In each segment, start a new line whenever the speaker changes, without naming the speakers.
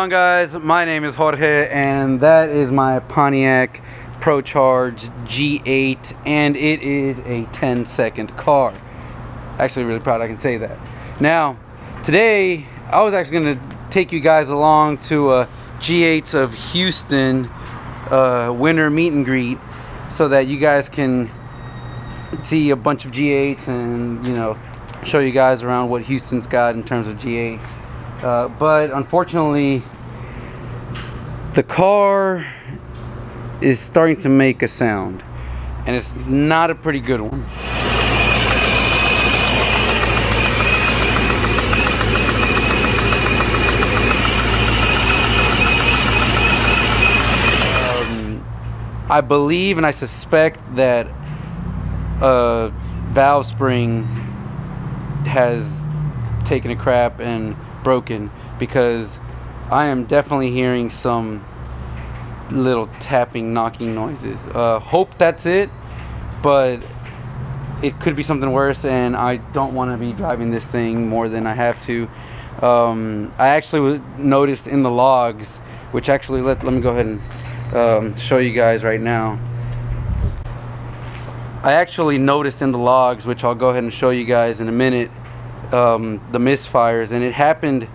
on, guys? My name is Jorge and that is my Pontiac ProCharge G8 and it is a 10-second car. Actually really proud I can say that. Now today I was actually going to take you guys along to G8s of Houston winter meet and greet so that you guys can see a bunch of G8s and, you know, show you guys around what Houston's got in terms of G8s. But unfortunately the car is starting to make a sound and it's not a pretty good one. I believe and I suspect that valve spring has taken a crap and broken, because I am definitely hearing some little tapping, knocking noises. Hope that's it, but it could be something worse and I don't want to be driving this thing more than I have to. I actually noticed in the logs, which actually let me go ahead and show you guys right now. I actually noticed in the logs, which I'll go ahead and show you guys in a minute, the misfires, and it happened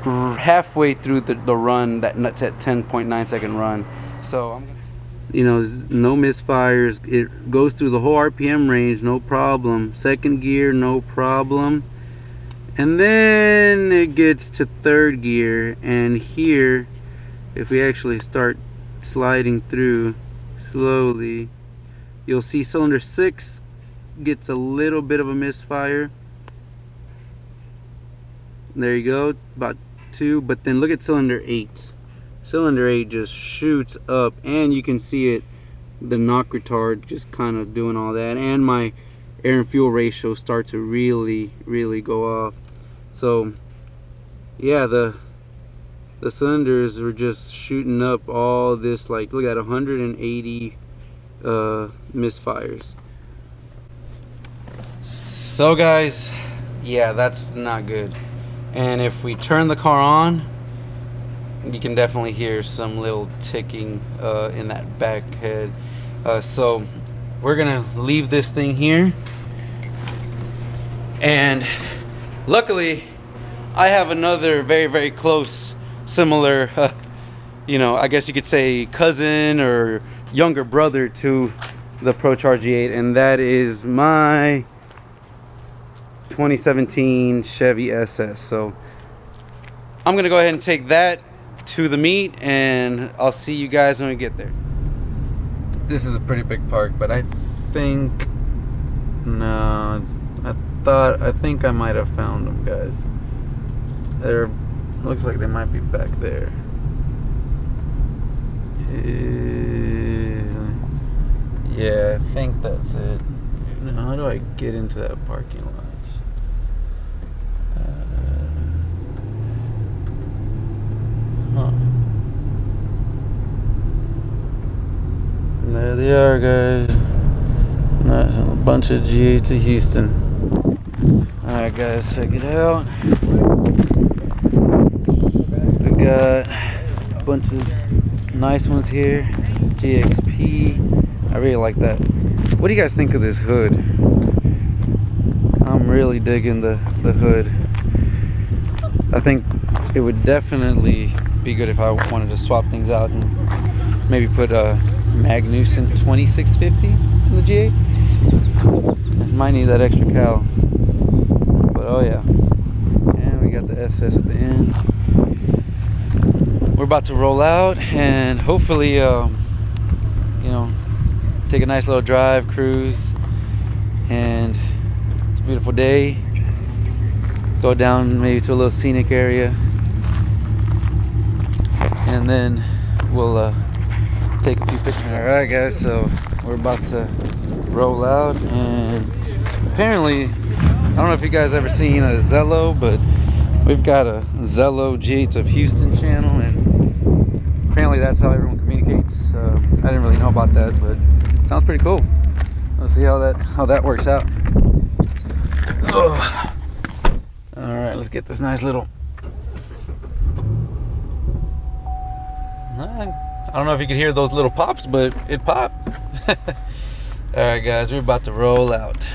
halfway through the run, that 10.9 second run. So I'm gonna, you know, no misfires. It goes through the whole RPM range, no problem. Second gear, no problem. And then it gets to third gear, and here, if we actually start sliding through slowly, you'll see cylinder 6 gets a little bit of a misfire. There you go, about 2. But then look at cylinder 8. Cylinder 8 just shoots up, and you can see it, the knock retard just kind of doing all that, and my air and fuel ratio start to really go off. So yeah, the cylinders were just shooting up all this, like, look at 180 misfires. So guys, yeah, that's not good. And if we turn the car on, you can definitely hear some little ticking in that back head. So we're gonna leave this thing here, and luckily I have another very close similar you know, I guess you could say cousin or younger brother to the ProCharge G8, and that is my 2017 Chevy SS. So I'm gonna go ahead and take that to the meet, and I'll see you guys when we get there. This is a pretty big park, but I think, no, I think I might have found them, guys. There looks like they might be back there. Yeah, I think that's it. Now, how do I get into that parking lot? There they are, guys. Nice, a bunch of G8s of Houston. Alright guys, check it out. We got a bunch of nice ones here. GXP. I really like that. What do you guys think of this hood? I'm really digging the hood. I think it would definitely be good if I wanted to swap things out and maybe put a Magnuson 2650 in the G8. I might need that extra cowl. But oh yeah. And we got the SS at the end. We're about to roll out and hopefully you know, take a nice little drive, cruise, and it's a beautiful day. Go down maybe to a little scenic area, and then we'll take a few pictures. Alright guys, so we're about to roll out, and apparently, I don't know if you guys ever seen a Zello, but we've got a Zello G8s of Houston channel, and apparently that's how everyone communicates. I didn't really know about that, but it sounds pretty cool. Let's see how that works out. Alright, let's get this nice little I don't know if you could hear those little pops, but it popped. Alright guys, we're about to roll out.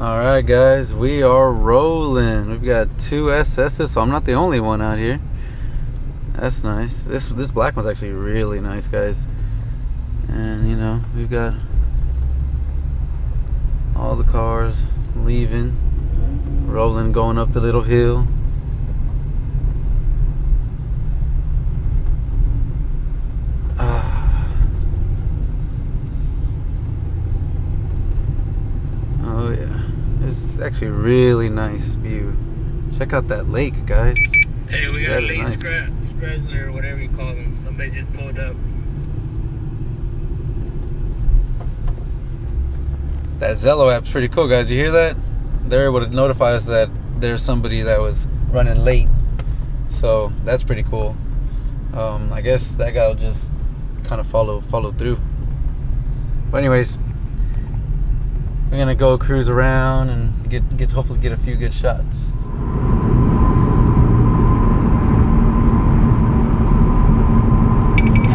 Alright guys, we are rolling. We've got 2 SS's, so I'm not the only one out here. That's nice. This black one's actually really nice, guys. And you know, we've got all the cars leaving, rolling, going up the little hill. Oh yeah, it's actually a really nice view. Check out that lake, guys.
Hey, we got a late
nice.
Screzner or whatever you call them. Somebody just pulled up.
That Zello app's pretty cool, guys. You hear that? They're able to notify us that there's somebody that was running late. So that's pretty cool. I guess that guy will just kind of follow through. But anyways, we're gonna go cruise around and hopefully get a few good shots.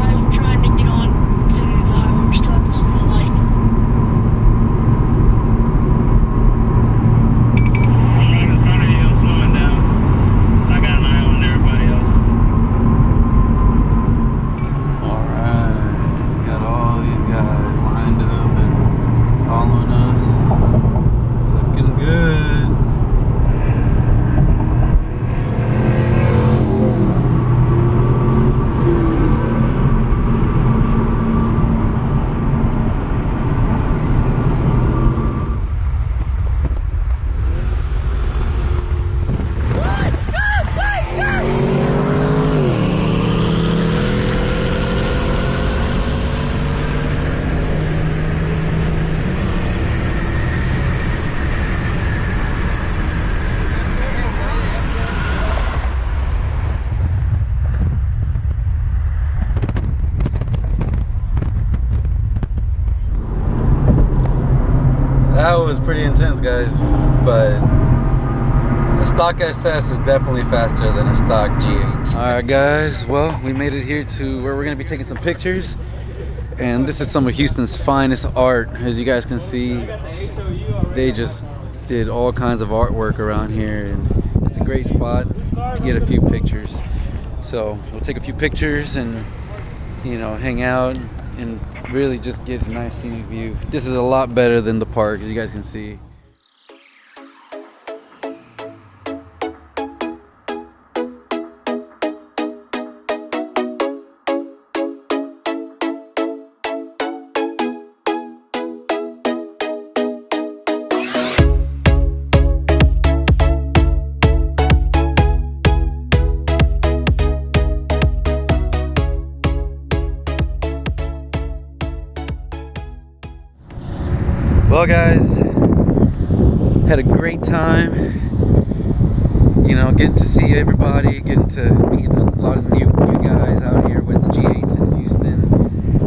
I'm trying to get on to the highway. We're still at this little light.
I'm right in front of you. I'm slowing down. I got an eye on everybody else.
Alright, got all these guys lined up and following us. Looking good. That was pretty intense, guys, but a stock SS is definitely faster than a stock G8. Alright guys, well, we made it here to where we're going to be taking some pictures, and this is some of Houston's finest art. As you guys can see, they just did all kinds of artwork around here, and it's a great spot to get a few pictures. So we'll take a few pictures and, you know, hang out and really just get a nice scenic view. This is a lot better than the park, as you guys can see. Well guys, had a great time, you know, getting to see everybody, getting to meet a lot of new guys out here with the G8s in Houston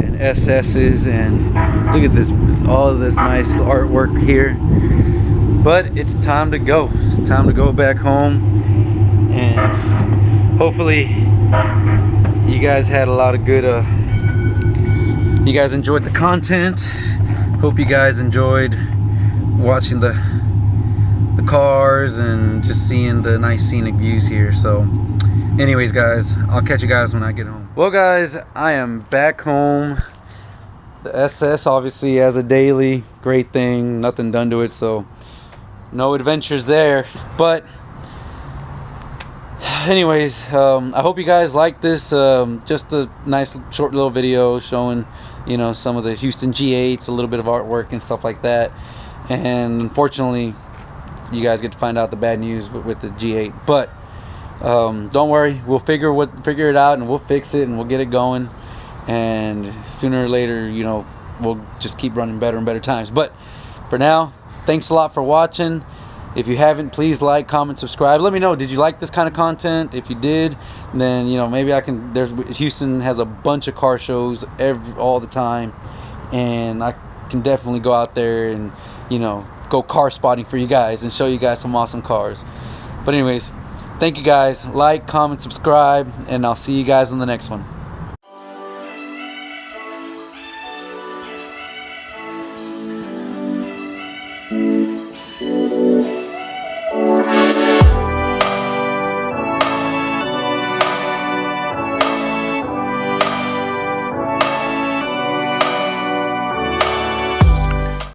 and SS's, and look at this, all of this nice artwork here. But it's time to go. It's time to go back home, and hopefully you guys had a lot of good, you guys enjoyed the content. Hope you guys enjoyed watching the cars and just seeing the nice scenic views here. So anyways guys, I'll catch you guys when I get home. Well guys, I am back home. The SS obviously has a daily, great thing, nothing done to it, so no adventures there. But anyways, I hope you guys like this, just a nice short little video showing, you know, some of the Houston G8s, a little bit of artwork and stuff like that. And unfortunately, you guys get to find out the bad news with the G8. But don't worry, we'll figure it out, and we'll fix it, and we'll get it going. And sooner or later, you know, we'll just keep running better and better times. But for now, thanks a lot for watching. If you haven't, please like, comment, subscribe. Let me know, did you like this kind of content? If you did, then, you know, maybe I can, Houston has a bunch of car shows all the time, and I can definitely go out there and, you know, go car spotting for you guys and show you guys some awesome cars. But anyways, Thank you guys. Like, comment, subscribe, and I'll see you guys in the next one.